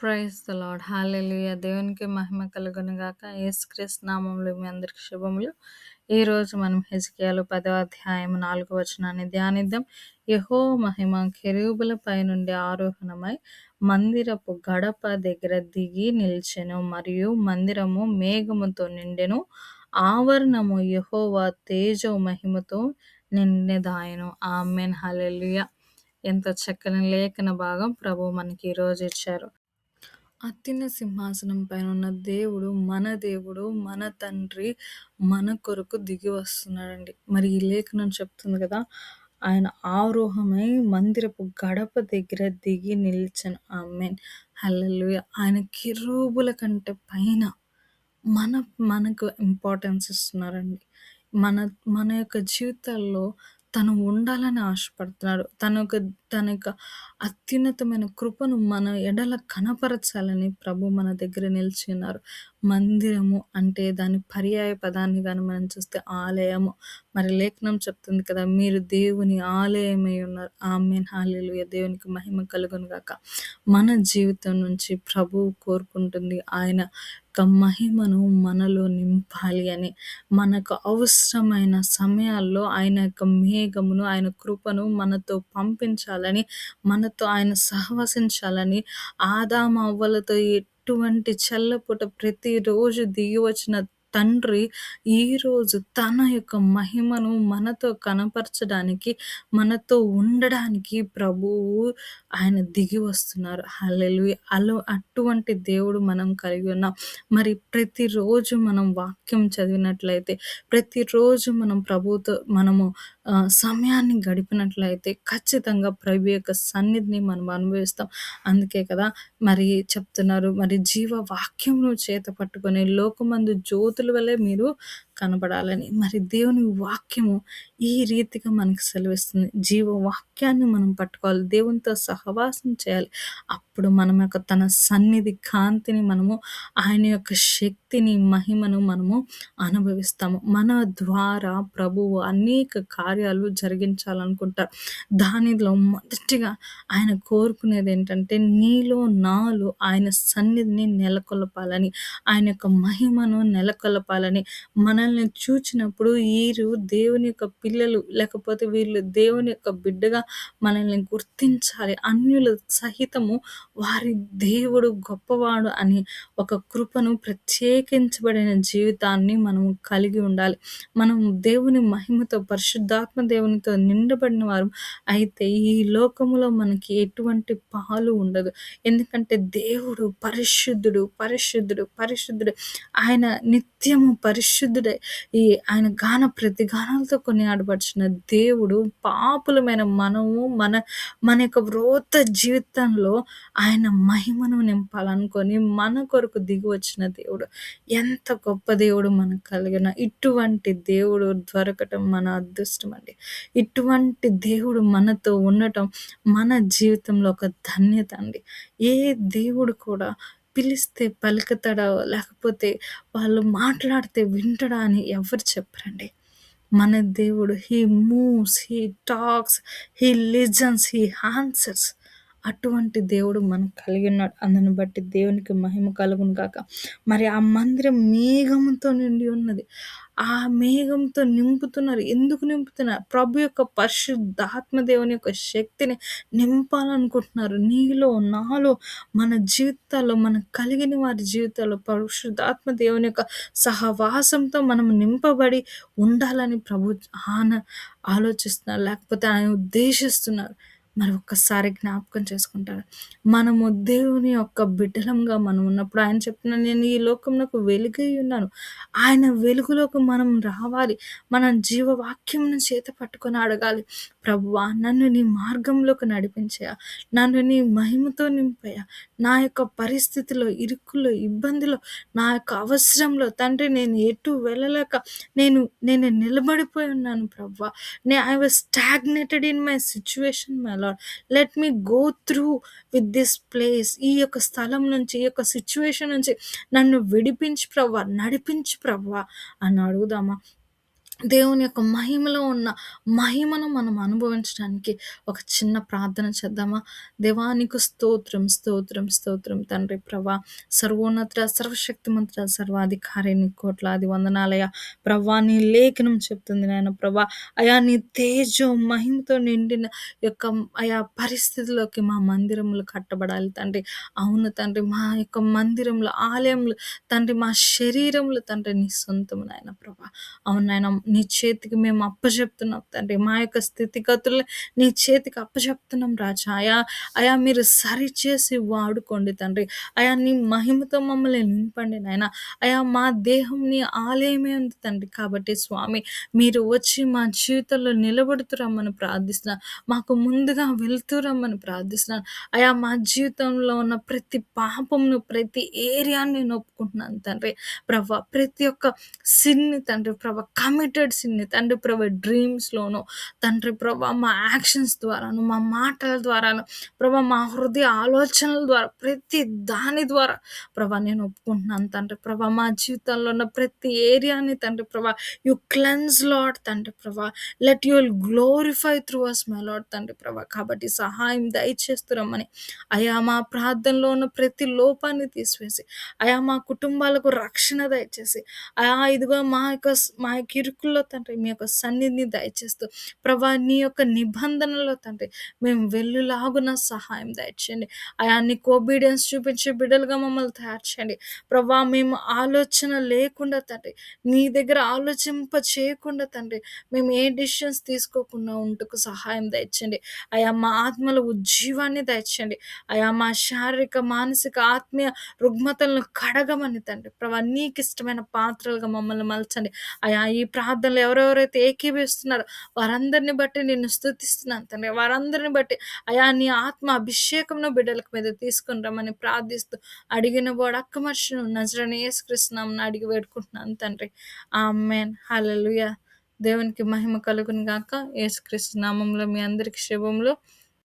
Praise the lord. హల్లెలూయా! దేవునికి మహిమ కలుగును గాక. యేసుక్రీస్తు నామములో మీ అందరికి శుభములు. ఈరోజు మనం హెజ్కేలు 10వ అధ్యాయం 4వ వచనాన్ని ధ్యానిద్దాం. యెహోవా మహిమ కెరూబుల పైనుండి ఆరోహణమై మందిరపు గడప దగ్గర దిగి నిలిచెను, మరియు మందిరము మేఘముతో నిండెను. ఆవరణము యెహోవా తేజో మహిమతో నిండెదాయెను. ఆమేన్. హల్లెలూయా! ఎంతో చక్కని లేఖన భాగం ప్రభువు మనకి ఈరోజు ఇచ్చారు. అత్యున్న సింహాసనం పైన ఉన్న దేవుడు, మన దేవుడు, మన తండ్రి మన కొరకు దిగి వస్తున్నాడండి. మరి ఈ లేఖనం చెప్తుంది కదా, ఆయన ఆరోహమై మందిరపు గడప దగ్గర దిగి నిలిచెను. ఆమేన్. హల్లెలూయా! ఆయన కెరూబుల కంటే పైన మన మనకు ఇంపార్టెన్స్ ఇస్తున్నారండి. మన మన యొక్క జీవితాల్లో తను ఉండాలని ఆశపడుతున్నాడు. తన యొక్క అత్యున్నతమైన కృపను మన ఎడల కనపరచాలని ప్రభు మన దగ్గర నిలిచి ఉన్నారు. మందిరము అంటే దాని పర్యాయ పదాన్ని గాని మనం చూస్తే ఆలయము. మరి లేఖనం చెప్తుంది కదా, మీరు దేవుని ఆలయమై ఉన్నారు. ఆమేన్. హల్లెలూయా! దేవునికి మహిమ కలుగును గాక. మన జీవితం నుంచి ప్రభువు కోరుకుంటుంది ఆయన యొక్క మహిమను మనలో నింపాలి అని. మనకు అవసరమైన సమయాల్లో ఆయన యొక్క మేఘమును, ఆయన కృపను మనతో పంపించాలని, మనతో ఆయన సహవసించాలని, ఆదాము అవ్వలతో ఎటువంటి చెల్లపుట ప్రతిరోజు దిగి వచ్చిన తండ్రి ఈరోజు తన యొక్క మహిమను మనతో కనపరచడానికి, మనతో ఉండడానికి ప్రభువు ఆయన దిగి వస్తున్నారు. హల్లెలూయా! అటువంటి దేవుడు మనం కలిగి ఉన్నాం. మరి ప్రతిరోజు మనం వాక్యం చదివినట్లయితే, ప్రతిరోజు మనం ప్రభువుతో మనము సమయాన్ని గడిపినట్లయితే ఖచ్చితంగా ప్రభు యొక్క సన్నిధిని మనం అనుభవిస్తాం. అందుకే కదా మరి చెప్తున్నారు, మరి జీవ వాక్యమును చేత పట్టుకొని లోకమందు జ్యోతుల వలె మీరు కనబడాలని. మరి దేవుని వాక్యము ఈ రీతిగా మనకు సెలవిస్తుంది. జీవ వాక్యాన్ని మనం పట్టుకోవాలి, దేవునితో సహవాసం చేయాలి. అప్పుడు మనం యొక్క తన సన్నిధి కాంతిని మనము, ఆయన యొక్క శక్తిని, మహిమను మనము అనుభవిస్తాము. మన ద్వారా ప్రభువు అనేక కార్యాలు జరిగించాలనుకుంటారు. దానిలో మొదటిగా ఆయన కోరుకునేది ఏంటంటే, నీలో నాలో ఆయన సన్నిధిని నెలకొల్పాలని, ఆయన యొక్క మహిమను నెలకొల్పాలని. మనల్ని చూచినప్పుడు వీరు దేవుని యొక్క పిల్లలు, లేకపోతే వీళ్ళు దేవుని యొక్క బిడ్డగా మనల్ని గుర్తించాలి. అన్యులు సహితము వారి దేవుడు గొప్పవాడు అని ఒక కృపను, ప్రత్యేకించబడిన జీవితాన్ని మనం కలిగి ఉండాలి. మనం దేవుని మహిమతో, పరిశుద్ధాత్మ దేవునితో నిండబడిన వారు అయితే ఈ లోకములో మనకి ఎటువంటి పాలు ఉండదు. ఎందుకంటే దేవుడు పరిశుద్ధుడు, పరిశుద్ధుడు, పరిశుద్ధుడు. ఆయన నిత్యము పరిశుద్ధుడే. ఆయన ప్రతిగానాలతో కొనియాడబడిన దేవుడు పాపులమైన మనము మన యొక్క వృథ జీవితంలో ఆయన మహిమను నింపాలనుకొని మన కొరకు దిగి వచ్చిన దేవుడు. ఎంత గొప్ప దేవుడు మనకు కలిగిన. ఇటువంటి దేవుడు దొరకటం మన అదృష్టం అండి. ఇటువంటి దేవుడు మనతో ఉండటం మన జీవితంలో ఒక ధన్యత అండి. ఏ దేవుడు కూడా పిలిస్తే పలుకుతాడా, లేకపోతే వాళ్ళు మాట్లాడితే వింటాడా అని ఎవరు చెప్పరండి. మన దేవుడు he moves, he talks, he listens, he answers. అటువంటి దేవుడు మనకు కలిగి ఉన్నాడు. అందుని బట్టి దేవునికి మహిమ కలుగును గాక. మరి ఆ మందిరం మేఘముతో నిండి ఉన్నది. ఆ మేఘంతో నింపుతున్నారు. ఎందుకు నింపుతున్నారు? ప్రభు యొక్క పరిశుద్ధాత్మ దేవుని యొక్క శక్తిని నింపాలనుకుంటున్నారు. నీలో, నాలో, మన జీవితాల్లో, మనకు కలిగిన వారి జీవితాల్లో పరిశుద్ధాత్మ దేవుని యొక్క సహవాసంతో మనం నింపబడి ఉండాలని ప్రభు ఆలోచిస్తున్నారు, లేకపోతే ఆయన ఉద్దేశిస్తున్నారు. మరి ఒక్కసారి జ్ఞాపకం చేసుకుంటారు. మనము దేవుని యొక్క బిడ్డలంగా మనం ఉన్నప్పుడు ఆయన చెప్తున్నాడు, నేను ఈ లోకమునకు వెలుగై ఉన్నాను. ఆయన వెలుగులోకి మనం రావాలి. మనం జీవవాక్యమును చేత పట్టుకొని అడగాలి, ప్రభువా నన్ను నీ మార్గంలోకి నడిపించయా, నన్ను నీ మహిమతో నింపయా. నా యొక్క పరిస్థితిలో, ఇరుకుల్లో, ఇబ్బందిలో, నా యొక్క అవసరంలో తండ్రి నేను ఎటు వెళ్ళలేక నేను నిలబడిపోయి ఉన్నాను ప్రభువా. I was stagnated in my situation my lord. Let me go through with this place. ఈ యొక్క స్థలం నుంచి, ఈ యొక్క సిచ్యువేషన్ నుంచి నన్ను విడిపించి ప్రభువా, నడిపించి ప్రభువా అని అడుగుదామా? దేవుని యొక్క మహిమలో ఉన్న మహిమను మనం అనుభవించడానికి ఒక చిన్న ప్రార్థన చేద్దామా? దేవా నీకు స్తోత్రం, స్తోత్రం, స్తోత్రం తండ్రి ప్రభా! సర్వోన్నత, సర్వశక్తిమంతుడ, సర్వాధికారి నీకు కోట్లాది వందనాలయ్యా! ప్రభా నీ లేఖనం చెప్తుంది నాయన ప్రభా! అయా నీ తేజో మహిమతో నిండిన యొక్క అయా పరిస్థితిలోకి మా మందిరములు కట్టబడాలి తండ్రి. అవును తండ్రి, మా యొక్క మందిరంలో, ఆలయంలో తండ్రి, మా శరీరములు తండ్రి నీ సొంతము నాయన ప్రభా! అవును నాయన, నీ చేతికి మేము అప్పజెప్తున్నాం తండ్రి. మా యొక్క స్థితిగతుల్ని నీ చేతికి అప్పజెప్తున్నాం రాజా. అయా మీరు సరిచేసి వాడుకోండి తండ్రి. అయా నీ మహిమతో మమ్మల్ని నింపండి నాయన. అయా మా దేహం నీ ఆలయమే ఉంది తండ్రి. కాబట్టి స్వామి మీరు వచ్చి మా జీవితంలో నిలబడుతూ రమ్మని ప్రార్థిస్తున్నాను. మాకు ముందుగా వెళ్తూ రమ్మని ప్రార్థిస్తున్నాను. అయా మా జీవితంలో ఉన్న ప్రతి పాపమును, ప్రతి ఏరియాని నేను ఒప్పుకుంటున్నాను తండ్రి. ప్రభా ప్రతి ఒక్క సిన్‌ని తండ్రి ప్రభా, కమిటెడ్ సిన్‌ని తండ్రి ప్రభా, డ్రీమ్స్‌లోనూ తండ్రి ప్రభా, మా యాక్షన్స్ ద్వారాను, మా మాటల ద్వారాను ప్రభా, మా హృదయ ఆలోచనల ద్వారా, ప్రతి దాని ద్వారా ప్రభా నేను ఒప్పుకుంటున్నాను తండ్రి ప్రభా. మా జీవితంలో ఉన్న ప్రతి ఏరియాని తండ్రి ప్రభా, యు క్లెన్స్ లార్డ్ తండ్రి ప్రభా. Let you will glorify through us my Lord తండ్రి ప్రభా. కాబట్టి సహాయం దయచేస్తూ రమ్మని, అయా మా ప్రార్థనలో ఉన్న ప్రతి లోపాన్ని తీసివేసి, అయా మా కుటుంబాలకు రక్షణ దయచేసి, ఇదిగో మా యొక్క ఇరుకుల్లో తండ్రి మీ యొక్క సన్నిధిని దయచేస్తూ ప్రభా నీ యొక్క నిబంధనలో తండ్రి మేము వెళ్ళులాగున సహాయం దయచేయండి. అయా నీకు ఒబీడియన్స్ చూపించే బిడ్డలుగా మమ్మల్ని తయారు చేయండి ప్రభా. మేము ఆలోచన లేకుండా తండ్రి, నీ దగ్గర ఆలోచింప చేయకుండా తండ్రి, మేము ఏ డిసిషన్స్ తీసుకోకుండా ఉంటకు సహాయం దయచేయండి. అయా మా ఆత్మల ఉజ్జీవాన్ని దయచేయండి. అయా మా శారీరక, మానసిక, ఆత్మీయ రుగ్మతలను కడగమని తండ్రి ప్రభా నీకిష్టమైన పాత్రలుగా మమ్మల్ని మలచండి. అయా ఈ ప్రార్థనలు ఎవరెవరైతే ఏకీభవిస్తున్నారో వారందరిని బట్టి నిన్ను స్తుతిస్తున్నాను తండ్రి. వారందరిని బట్టి అయా నీ ఆత్మ అభిషేకంను బిడ్డల మీద తీసుకొని రమ్మని ప్రార్థిస్తూ అడిగిన వాడు అక్కమర్షును నజరేయుడైన యేసుక్రీస్తు నామమున అడిగి వేడుకుంటున్నాను తండ్రి. ఆమేన్. హల్లెలూయా. దేవునికి మహిమ కలుగును గాక. యేసుక్రీస్తు నామములో మీ అందరికి శుభములు.